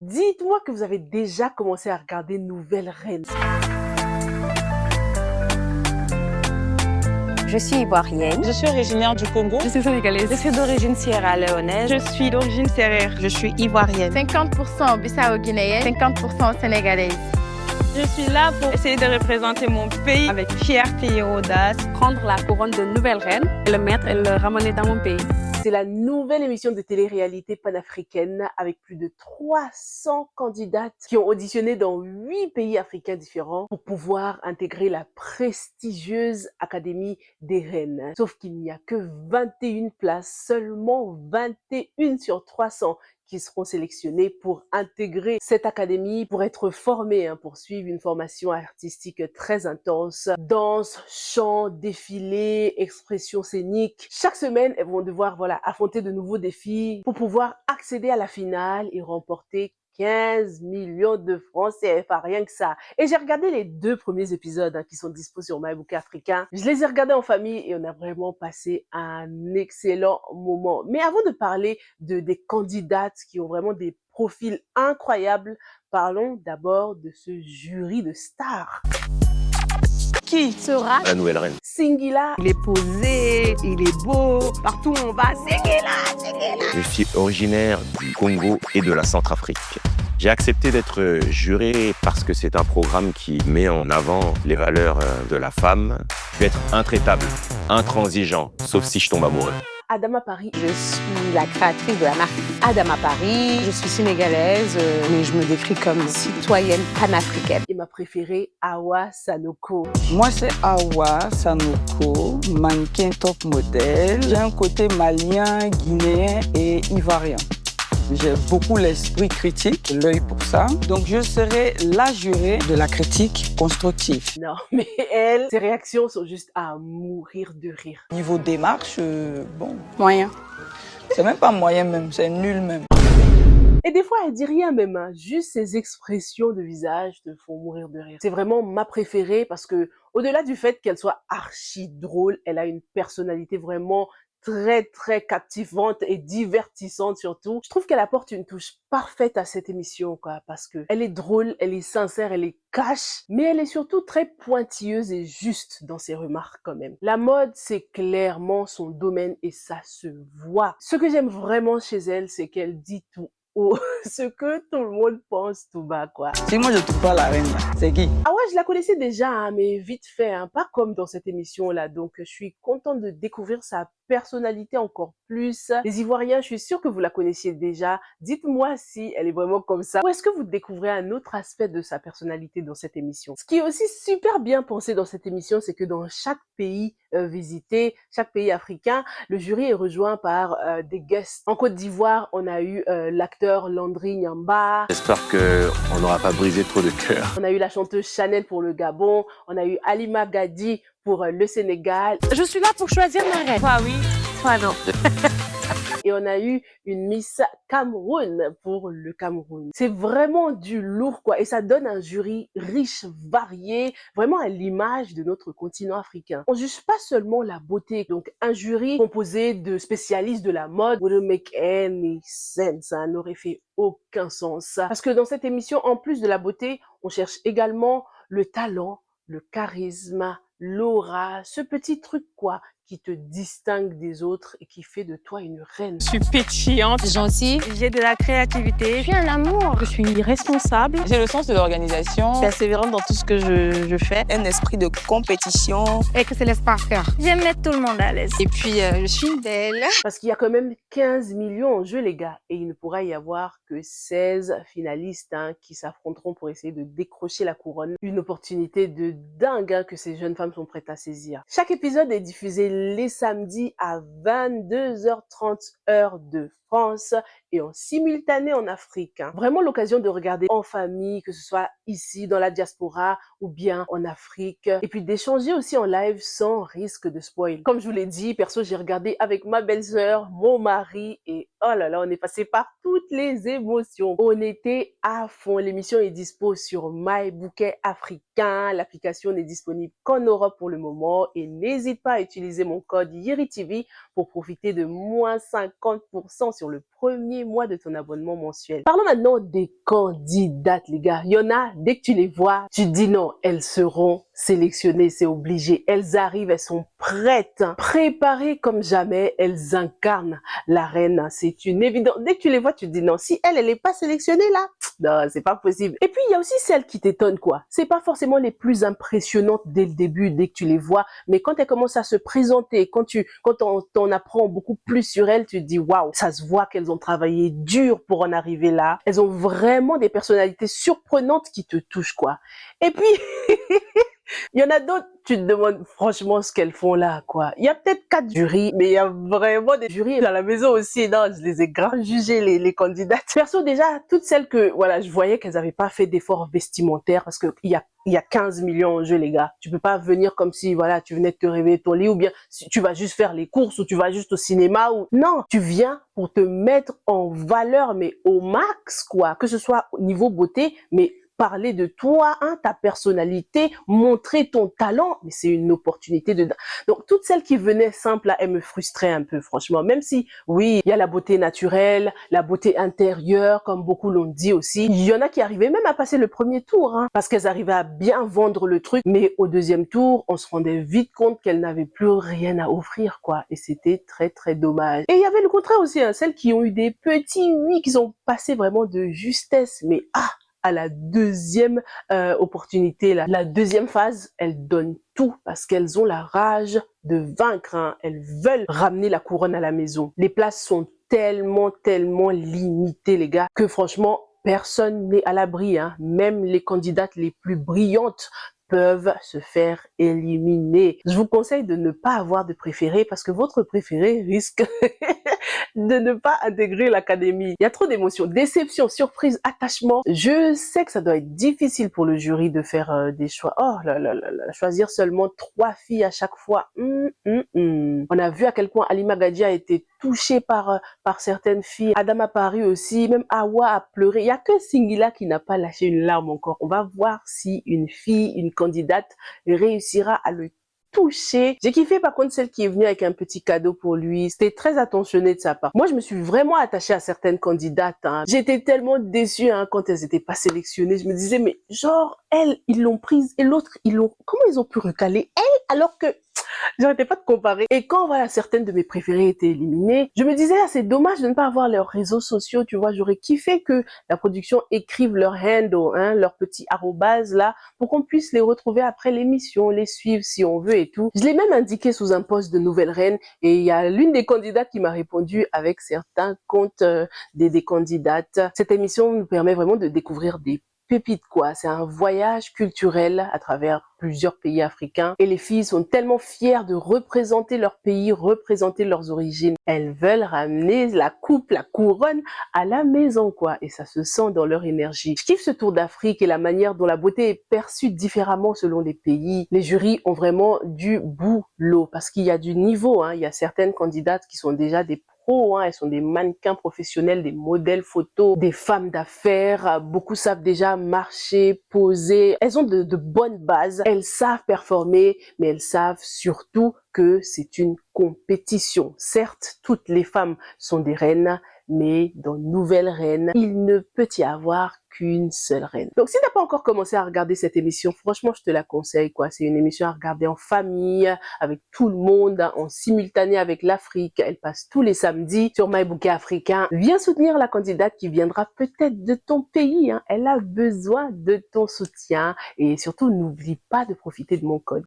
Dites-moi que vous avez déjà commencé à regarder Nouvelle Reine. Je suis ivoirienne. Je suis originaire du Congo. Je suis sénégalaise. Je suis d'origine sierra-léonaise. Je suis d'origine sérère. Je suis ivoirienne. 50% bissau-guinéenne, 50% sénégalaise. Je suis là pour essayer de représenter mon pays avec fierté et audace. Prendre la couronne de nouvelle reine et le mettre et le ramener dans mon pays. C'est la nouvelle émission de télé-réalité panafricaine avec plus de 300 candidates qui ont auditionné dans 8 pays africains différents pour pouvoir intégrer la prestigieuse Académie des Reines. Sauf qu'il n'y a que 21 places, seulement 21 sur 300 qui seront sélectionnés pour intégrer cette académie, pour être formés, pour suivre une formation artistique très intense. Danse, chant, défilé, expression scénique. Chaque semaine, elles vont devoir affronter de nouveaux défis pour pouvoir accéder à la finale et remporter 15 millions de francs CFA, rien que ça. Et j'ai regardé les 2 premiers épisodes qui sont dispo sur MyBook Africain. Je les ai regardés en famille et on a vraiment passé un excellent moment. Mais avant de parler des candidates qui ont vraiment des profils incroyables, parlons d'abord de ce jury de stars. Qui sera la nouvelle reine? Singila. Il est posé, il est beau, partout où on va, Singila. Je suis originaire du Congo et de la Centrafrique. J'ai accepté d'être juré parce que c'est un programme qui met en avant les valeurs de la femme. Je vais être intraitable, intransigeant, sauf si je tombe amoureux. Adama Paris. Je suis la créatrice de la marque Adama Paris. Je suis sénégalaise, mais je me décris comme citoyenne panafricaine. Et ma préférée, Awa Sanoko. Moi, c'est Awa Sanoko, mannequin top modèle. J'ai un côté malien, guinéen et ivoirien. J'ai beaucoup l'esprit critique, l'œil pour ça. Donc, je serai la jurée de la critique constructive. Non, mais elle, ses réactions sont juste à mourir de rire. Niveau démarche, bon, Moyen. c'est même pas moyen même, c'est nul même. Et des fois, elle dit rien même, juste ses expressions de visage te font mourir de rire. C'est vraiment ma préférée parce que, au-delà du fait qu'elle soit archi drôle, elle a une personnalité vraiment très captivante et divertissante surtout. Je trouve qu'elle apporte une touche parfaite à cette émission, parce que elle est drôle, elle est sincère, elle est cash, mais elle est surtout très pointilleuse et juste dans ses remarques quand même. La mode, c'est clairement son domaine et ça se voit. Ce que j'aime vraiment chez elle, c'est qu'elle dit tout haut, ce que tout le monde pense tout bas, quoi. Si moi je trouve pas la reine là, c'est qui? Ah ouais, je la connaissais déjà, mais vite fait, pas comme dans cette émission-là. Donc, je suis contente de découvrir sa personnalité encore plus. Les Ivoiriens, je suis sûre que vous la connaissiez déjà. Dites-moi si elle est vraiment comme ça. Ou est-ce que vous découvrez un autre aspect de sa personnalité dans cette émission? Ce qui est aussi super bien pensé dans cette émission, c'est que dans chaque pays visité, chaque pays africain, le jury est rejoint par des guests. En Côte d'Ivoire, on a eu l'acteur Landry Nyamba. J'espère qu'on n'aura pas brisé trop de cœur. On a eu la chanteuse Chanel pour le Gabon. On a eu Halima Gadi pour le Sénégal. Je suis là pour choisir ma reine. Toi, oui. Toi, non. Et on a eu une Miss Cameroun pour le Cameroun. C'est vraiment du lourd, quoi. Et ça donne un jury riche, varié, vraiment à l'image de notre continent africain. On juge pas seulement la beauté. Donc, un jury composé de spécialistes de la mode wouldn't make any sense. Ça n'aurait fait aucun sens. Parce que dans cette émission, en plus de la beauté, on cherche également le talent, le charisme, l'aura, ce petit truc, qui te distingue des autres et qui fait de toi une reine. Je suis pétillante, Gentille. j'ai de la créativité. Je suis un amour. Je suis responsable. J'ai le sens de l'organisation. Persévérante dans tout ce que je fais. Un esprit de compétition. Et que se laisse pas faire. J'aime mettre tout le monde à l'aise. Et puis, je suis belle. Parce qu'il y a quand même 15 millions en jeu, les gars. Et il ne pourra y avoir que 16 finalistes qui s'affronteront pour essayer de décrocher la couronne. Une opportunité de dingue que ces jeunes femmes sont prêtes à saisir. Chaque épisode est diffusé les samedis à 22h30 heure de France et en simultané en Afrique. Vraiment l'occasion de regarder en famille, que ce soit ici dans la diaspora ou bien en Afrique. Et puis d'échanger aussi en live sans risque de spoil. Comme je vous l'ai dit, perso, j'ai regardé avec ma belle-sœur, mon mari et oh là là, on est passé par toutes les émotions. On était à fond. L'émission est dispo sur MyBouquet Africain. L'application n'est disponible qu'en Europe pour le moment et n'hésite pas à utiliser mon code YeriTV pour profiter de moins 50% sur le premier mois de ton abonnement mensuel. Parlons maintenant des candidates, les gars. Il y en a, dès que tu les vois, tu te dis non, elles seront sélectionnées, c'est obligé. Elles arrivent, elles sont prêtes, hein, préparées comme jamais. Elles incarnent la reine, hein. C'est une évidence. Dès que tu les vois, tu te dis non, si elle n'est pas sélectionnée là, non, c'est pas possible. Et puis, il y a aussi celles qui t'étonnent, quoi. C'est pas forcément les plus impressionnantes dès le début, dès que tu les vois, mais quand elles commencent à se présenter, quand on apprend beaucoup plus sur elles, tu te dis waouh, ça se voit qu'elles ont travaillé dur pour en arriver là. Elles ont vraiment des personnalités surprenantes qui te touchent, quoi. Et puis, il y en a d'autres, tu te demandes franchement ce qu'elles font là, quoi. Il y a peut-être 4 jurys, mais il y a vraiment des jurys à la maison aussi. Non, je les ai grave jugés, les candidates. Perso, déjà, toutes celles que, voilà, je voyais qu'elles n'avaient pas fait d'efforts vestimentaires parce que il y a 15 millions en jeu, les gars. Tu peux pas venir comme si, voilà, tu venais de te réveiller de ton lit ou bien si tu vas juste faire les courses ou tu vas juste au cinéma ou... Non, tu viens pour te mettre en valeur, mais au max, quoi. Que ce soit au niveau beauté, mais parler de toi, hein, ta personnalité, montrer ton talent, mais c'est une opportunité de... Donc, toutes celles qui venaient simples, là, elles me frustraient un peu, franchement. Même si, oui, il y a la beauté naturelle, la beauté intérieure, comme beaucoup l'ont dit aussi. Il y en a qui arrivaient même à passer le premier tour, hein, parce qu'elles arrivaient à bien vendre le truc. Mais au deuxième tour, on se rendait vite compte qu'elles n'avaient plus rien à offrir, quoi. Et c'était très, très dommage. Et il y avait le contraire aussi, hein, celles qui ont eu des petits oui, qui sont passés vraiment de justesse. Mais à la deuxième opportunité, la deuxième phase, elles donnent tout parce qu'elles ont la rage de vaincre, hein. Elles veulent ramener la couronne à la maison. Les places sont tellement limitées, les gars, que franchement, personne n'est à l'abri, hein. Même les candidates les plus brillantes peuvent se faire éliminer. Je vous conseille de ne pas avoir de préféré parce que votre préféré risque de ne pas intégrer l'académie. Il y a trop d'émotions, déception, surprise, attachement. Je sais que ça doit être difficile pour le jury de faire des choix. Oh là là là là, choisir seulement 3 filles à chaque fois. On a vu à quel point Halima Gadji a été touchée par certaines filles. Adama Paris aussi, même Awa a pleuré. Il y a que Singila qui n'a pas lâché une larme encore. On va voir si une fille, une candidate réussira à le toucher. J'ai kiffé par contre celle qui est venue avec un petit cadeau pour lui. C'était très attentionné de sa part. Moi, je me suis vraiment attachée à certaines candidates, hein. J'étais tellement déçue, hein, quand elles n'étaient pas sélectionnées. Je me disais, mais genre, elles, ils l'ont prise et l'autre, comment ils ont pu recaler elle alors que... J'arrêtais pas de comparer. Et quand, voilà, certaines de mes préférées étaient éliminées, je me disais, c'est dommage de ne pas avoir leurs réseaux sociaux, tu vois. J'aurais kiffé que la production écrive leur handle, hein, leur petit arrobase, là, pour qu'on puisse les retrouver après l'émission, les suivre si on veut et tout. Je l'ai même indiqué sous un post de Nouvelle Reine et il y a l'une des candidates qui m'a répondu avec certains comptes des candidates. Cette émission nous permet vraiment de découvrir des pépites, quoi. C'est un voyage culturel à travers plusieurs pays africains et les filles sont tellement fières de représenter leur pays, représenter leurs origines. Elles veulent ramener la coupe, la couronne à la maison, quoi, et ça se sent dans leur énergie. Je kiffe ce tour d'Afrique et la manière dont la beauté est perçue différemment selon les pays. Les jurys ont vraiment du boulot parce qu'il y a du niveau, hein. Il y a certaines candidates qui sont déjà des pros, hein. Elles sont des mannequins professionnels, des modèles photos, des femmes d'affaires. Beaucoup savent déjà marcher, poser. Elles ont de bonnes bases. Elles savent performer, mais elles savent surtout que c'est une compétition. Certes, toutes les femmes sont des reines, mais dans Nouvelle Reine, il ne peut y avoir qu'une seule reine. Donc, si t'as pas encore commencé à regarder cette émission, franchement, je te la conseille, quoi. C'est une émission à regarder en famille, avec tout le monde, hein, en simultané avec l'Afrique. Elle passe tous les samedis sur My Bouquet Africain. Viens soutenir la candidate qui viendra peut-être de ton pays, hein. Elle a besoin de ton soutien. Et surtout, n'oublie pas de profiter de mon code.